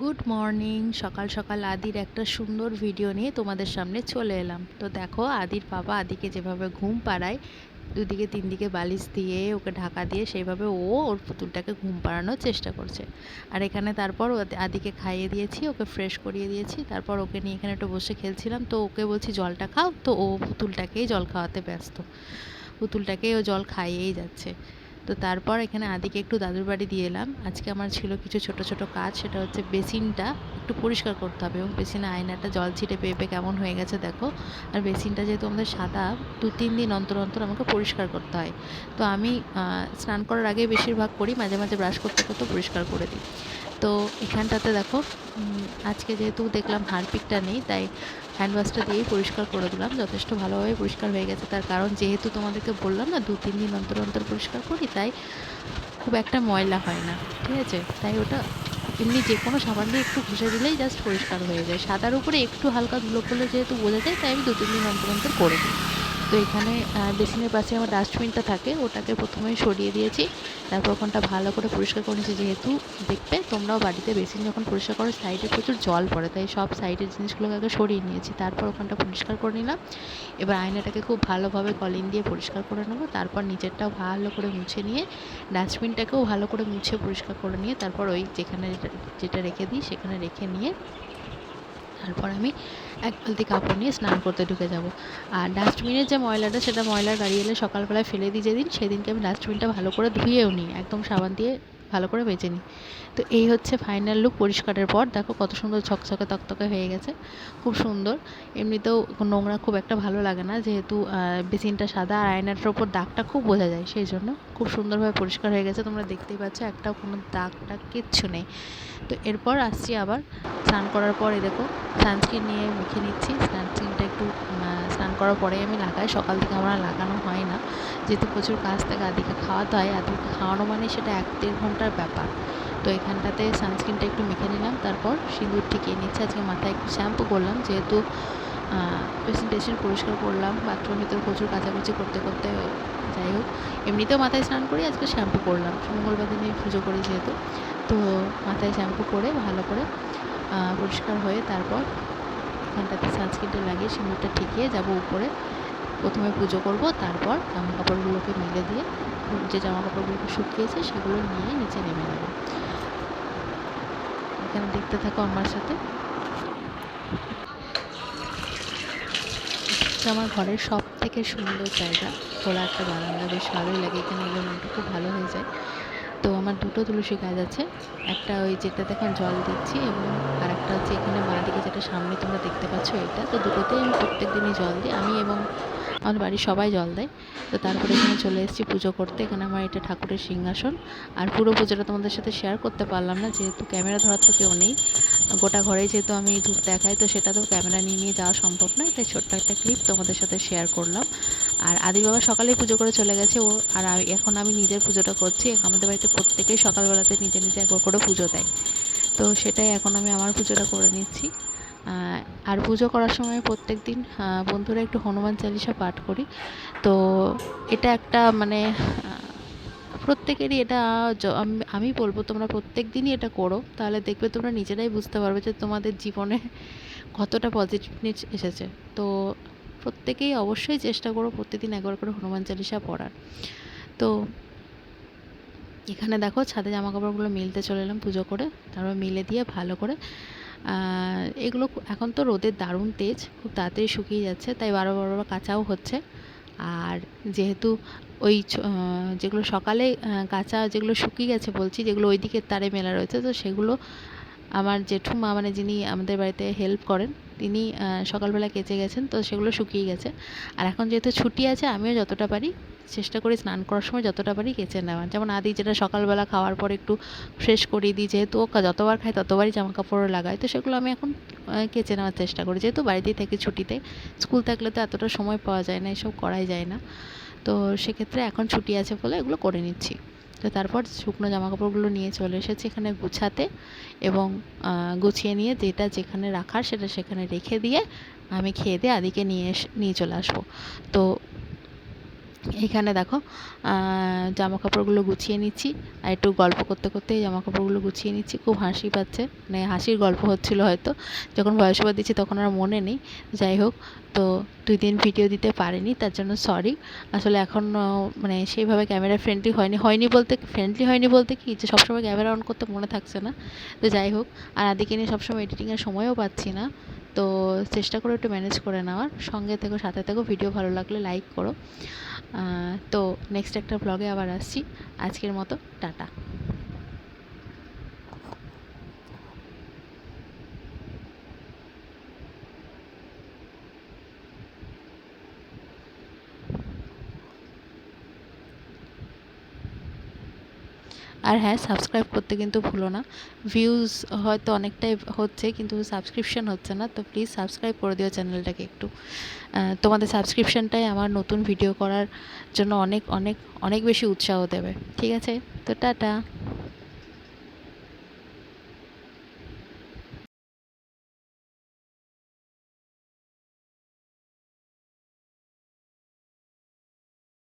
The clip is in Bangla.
Good morning. সকাল সকাল আদির একটা সুন্দর ভিডিও নিয়ে তোমাদের সামনে চলে এলাম। তো দেখো আদির বাবা আদিকে যেভাবে ঘুম পাড়ায়, দুদিকে তিন দিকে বালিশ দিয়ে ওকে ঢাকা দিয়ে সেইভাবে ওর পুতুলটাকে ঘুম পাড়ানোর চেষ্টা করছে। আর এখানে তারপর আদিকে খাইয়ে দিয়েছি, ওকে ফ্রেশ করিয়ে দিয়েছি, তারপর ওকে নিয়ে এখানে একটু বসে খেলছিলাম। তো ওকে বলছি জলটা খাও, তো ও পুতুলটাকেই জল খাওয়াতে ব্যস্ত, পুতুলটাকেই ও জল খাইয়েই যাচ্ছে। তো তারপর এখানে আদিকে একটু দাদুর বাড়ি দিয়ে এলাম। আজকে আমার ছিল কিছু ছোট ছোট কাজ, সেটা হচ্ছে বেসিনটা একটু পরিষ্কার করতে হবে এবং বেসিনে আয়নাটা জল ছিটে পেয়ে কেমন হয়ে গেছে দেখো। আর বেসিনটা যেহেতু আমাদের সাদা, 2-3 দিন অন্তর অন্তর আমাকে পরিষ্কার করতে হয়। তো আমি স্নান করার আগে বেশিরভাগ করি, মাঝে মাঝে ব্রাশ করতে করতে পরিষ্কার করে দিই। তো এখানটাতে দেখো আজকে যেহেতু দেখলাম হারপিকটা নেই, তাই হ্যান্ড ওয়াশটা দিয়েই পরিষ্কার করে দিলাম। যথেষ্ট ভালোভাবে পরিষ্কার হয়ে গেছে, তার কারণ যেহেতু তোমাদেরকে বললাম না 2-3 দিন অন্তর অন্তর পরিষ্কার করি, তাই খুব একটা ময়লা হয় না, ঠিক আছে। তাই ওটা এমনি যে কোনো সাবান দিয়ে একটু ঘষে দিলেই জাস্ট পরিষ্কার হয়ে যায়। সাদার উপরে একটু হালকা ধুলো পড়লে যেহেতু বোঝা যায়, তাই আমি 2-3 দিন অন্তর অন্তর করে দিই। তো এখানে বেসিনের পাশে আমার ডাস্টবিনটা থাকে, ওটাকে প্রথমেই সরিয়ে দিয়েছি। তারপর ওখানটা ভালো করে পরিষ্কার করে নিয়েছি। যেহেতু দেখবে তোমরাও বাড়িতে বেসিন যখন পরিষ্কার করো সাইডে প্রচুর জল পড়ে, তাই সব সাইডের জিনিসগুলোকে আগে সরিয়ে নিয়েছি, তারপর ওখানটা পরিষ্কার করে নিলাম। এবার আয়নাটাকে খুব ভালোভাবে কলিন দিয়ে পরিষ্কার করে নেবো। তারপর নিচেরটাও ভালো করে মুছে নিয়ে, ডাস্টবিনটাকেও ভালো করে মুছে পরিষ্কার করে নিয়ে, তারপর ওই যেখানে যেটা রেখে দিই সেখানে রেখে নিয়ে তারপর আমি এক বালতি কাপড় নিয়ে স্নান করতে ঢুকে যাব। আর ডাস্টবিনের যে ময়লাটা, সেটা ময়লার গাড়ি এলে সকালবেলায় ফেলে দিই যেদিন, সেদিনকে আমি ডাস্টবিনটা ভালো করে ধুয়েও নিই, একদম সাবান দিয়ে ভালো করে বেঁচে নিই। তো এই হচ্ছে ফাইনাল লুক পরিষ্কারের পর। দেখো কত সুন্দর ঝকঝকে তকতকে হয়ে গেছে, খুব সুন্দর। এমনিতেও নোংরা খুব একটা ভালো লাগে না, যেহেতু বেসিনটা সাদা আর আয়নাটার ওপর দাগটা খুব বোঝা যায়, সেই জন্য খুব সুন্দরভাবে পরিষ্কার হয়ে গেছে। তোমরা দেখতেই পাচ্ছ একটাও কোনো দাগ টাগ কিচ্ছু নেই। তো এরপর আসছি আবার স্নান করার পর, এই দেখো সানস্ক্রিন নিয়ে মেখে নিচ্ছি। সানস্ক্রিনটা একটু স্নান করার পরেই আমি লাগাই, সকাল থেকে আমার লাগানো হয় না, যেহেতু প্রচুর কাজ থেকে আদিকে খাওয়াতে হয়। আদিকে খাওয়ানো মানে সেটা 1-1.5 ঘন্টার ব্যাপার। তো এখানটাতে সানস্ক্রিনটা একটু মেখে নিলাম, তারপর সিঁদুর টিকিয়ে নিচ্ছে। আজকে মাথায় একটু শ্যাম্পু করলাম, যেহেতু বেসিন টেসিন পরিষ্কার করলাম, বাথরুমের ভিতরে প্রচুর কাচাকুচি করতে করতে, যাই হোক এমনিতেও মাথায় স্নান করি, আজকে শ্যাম্পু করলাম, মঙ্গলবার দিনে পুজো করি যেহেতু। তো মাথায় শ্যাম্পু করে ভালো করে পরিষ্কার হয়ে তারপর এখানটাতে সানস্ক্রিনটা লাগিয়ে সিঁদুরটা ঠেকিয়ে যাব উপরে। প্রথমে পুজো করব, তারপর জামা কাপড়গুলোকে মেলে দিয়ে, যে জামা কাপড়গুলোকে শুকিয়েছে সেগুলো নিয়ে নিচে নেমে যাব। এখানে দেখতে থাকো আমার সাথে। আমার ঘরের সব থেকে সুন্দর জায়গা, খোলা একটা বারান্দা, বেশ ভালোই লাগে, এখানে এলে মনটা খুব ভালো হয়ে যায়। তো আমার দুটো তুলসী গাছ আছে, একটা ওই যেটাতে এখন জল দিচ্ছি, এবং আর একটা হচ্ছে এখানে বাঁ দিকে যেটা সামনে তোমরা দেখতে পাচ্ছ এটা। তো দুটোতেই আমি প্রত্যেক দিনই জল দিই, আমি এবং আমাদের বাড়ির সবাই জল দেয়। তো তারপরে এখানে চলে এসেছি পুজো করতে। এখানে আমার এটা ঠাকুরের সিংহাসন। আর পুরো পুজোটা তোমাদের সাথে শেয়ার করতে পারলাম না, যেহেতু ক্যামেরা ধরার তো কেউ নেই, গোটা ঘরেই যেহেতু আমি ধূপ দেখাই, তো সেটা তো ক্যামেরা নিয়ে নিয়ে যাওয়া সম্ভব নয়, তাই ছোট্ট একটা ক্লিপ তোমাদের সাথে শেয়ার করলাম। আর আদি বাবা সকালেই পুজো করে চলে গেছে ও, আর এখন আমি নিজের পুজোটা করছি। আমাদের বাড়িতে প্রত্যেকেই সকালবেলাতে নিজে নিজে একবার করে পুজো দেয়, তো সেটাই এখন আমি আমার পুজোটা করে নিচ্ছি। আর পুজো করার সময় প্রত্যেক দিন বন্ধুরা একটু হনুমান চালিসা পাঠ করি। তো এটা একটা মানে প্রত্যেকেরই এটা, আমি বলবো তোমরা প্রত্যেক দিনই এটা করো, তাহলে দেখবে তোমরা নিজেরাই বুঝতে পারবে যে তোমাদের জীবনে কতটা পজিটিভনেস এসেছে। তো প্রত্যেকেই অবশ্যই চেষ্টা করো প্রত্যেকদিন একবার করে হনুমান চালিসা পড়ার। তো এখানে দেখো ছাদে জামা কাপড়গুলো মেলতে চলে এলাম পুজো করে, তারপর মেলে দিয়ে ভালো করে এগুলো এখন তো রোদের দারুণ তেজ, খুব তাড়াতাড়ি শুকিয়ে যাচ্ছে, তাই বারবার বারবার কাচাও হচ্ছে। আর যেহেতু ওই যেগুলো সকালে কাঁচা, যেগুলো শুকিয়ে গেছে বলছি, যেগুলো ওই দিকের তারে মেলা রয়েছে, তো সেগুলো আমার জেঠুমা মানে যিনি আমাদের বাড়িতে হেল্প করেন, তিনি সকালবেলা কেচে গেছেন, তো সেগুলো শুকিয়ে গেছে। আর এখন যেহেতু ছুটি আছে, আমিও যতটা পারি চেষ্টা করি স্নান করার সময় যতটা পারি কেচে নেওয়ার। যেমন আদি যেটা সকালবেলা খাওয়ার পর একটু ফ্রেশ করিয়ে দিই, যেহেতু ও যতবার খায় ততবারই জামা কাপড় লাগায়, তো সেগুলো আমি এখন কেচে নেওয়ার চেষ্টা করি, যেহেতু বাড়িতেই থাকি ছুটিতে। স্কুল থাকলে তো এতটা সময় পাওয়া যায় না, এসব করাই যায় না। তো সেক্ষেত্রে এখন ছুটি আছে বলে এগুলো করে নিচ্ছি। তো তারপর শুকনো জামা কাপড়গুলো নিয়ে চলে এসেছি এখানে গুছাতে, এবং গুছিয়ে নিয়ে যেটা যেখানে রাখার সেটা সেখানে রেখে দিয়ে আমি খেয়ে দিয়ে আদিকে নিয়ে চলে আসবো। তো এখানে দেখো জামা কাপড়গুলো গুছিয়ে নিচ্ছি, আর একটু গল্প করতে করতে জামা কাপড়গুলো গুছিয়ে নিচ্ছি। খুব হাসি পাচ্ছে, মানে হাসির গল্প হচ্ছিল হয়তো, যখন ভয়েস ওভার দিচ্ছি তখন আর মনে নেই। যাই হোক, তো 2 দিন ভিডিও দিতে পারিনি, তার জন্য সরি। আসলে এখন মানে সেইভাবে ক্যামেরা ফ্রেন্ডলি হয়নি বলতে কি, যে সবসময় ক্যামেরা অন করতে মনে থাকছে না। তো যাই হোক, আর আদিকে নিয়ে সবসময় এডিটিংয়ের সময়ও পাচ্ছি না, তো চেষ্টা করো একটু ম্যানেজ করে নেওয়ার। সঙ্গে থেকো, সাথে থেকো, ভিডিও ভালো লাগলে লাইক করো। তো নেক্সট একটা ব্লগে আবার আসছি। আজকের মতো টাটা। আর হ্যাঁ, সাবস্ক্রাইব করতে কিন্তু ভুলো না। ভিউজ হয়তো অনেকটাই হচ্ছে, কিন্তু সাবস্ক্রিপশন হচ্ছে না, তো প্লিজ সাবস্ক্রাইব করে দিও চ্যানেলটাকে একটু। তোমাদের সাবস্ক্রিপশনটাই আমার নতুন ভিডিও করার জন্য অনেক অনেক অনেক বেশি উৎসাহ দেবে। ঠিক আছে, তো টাটা।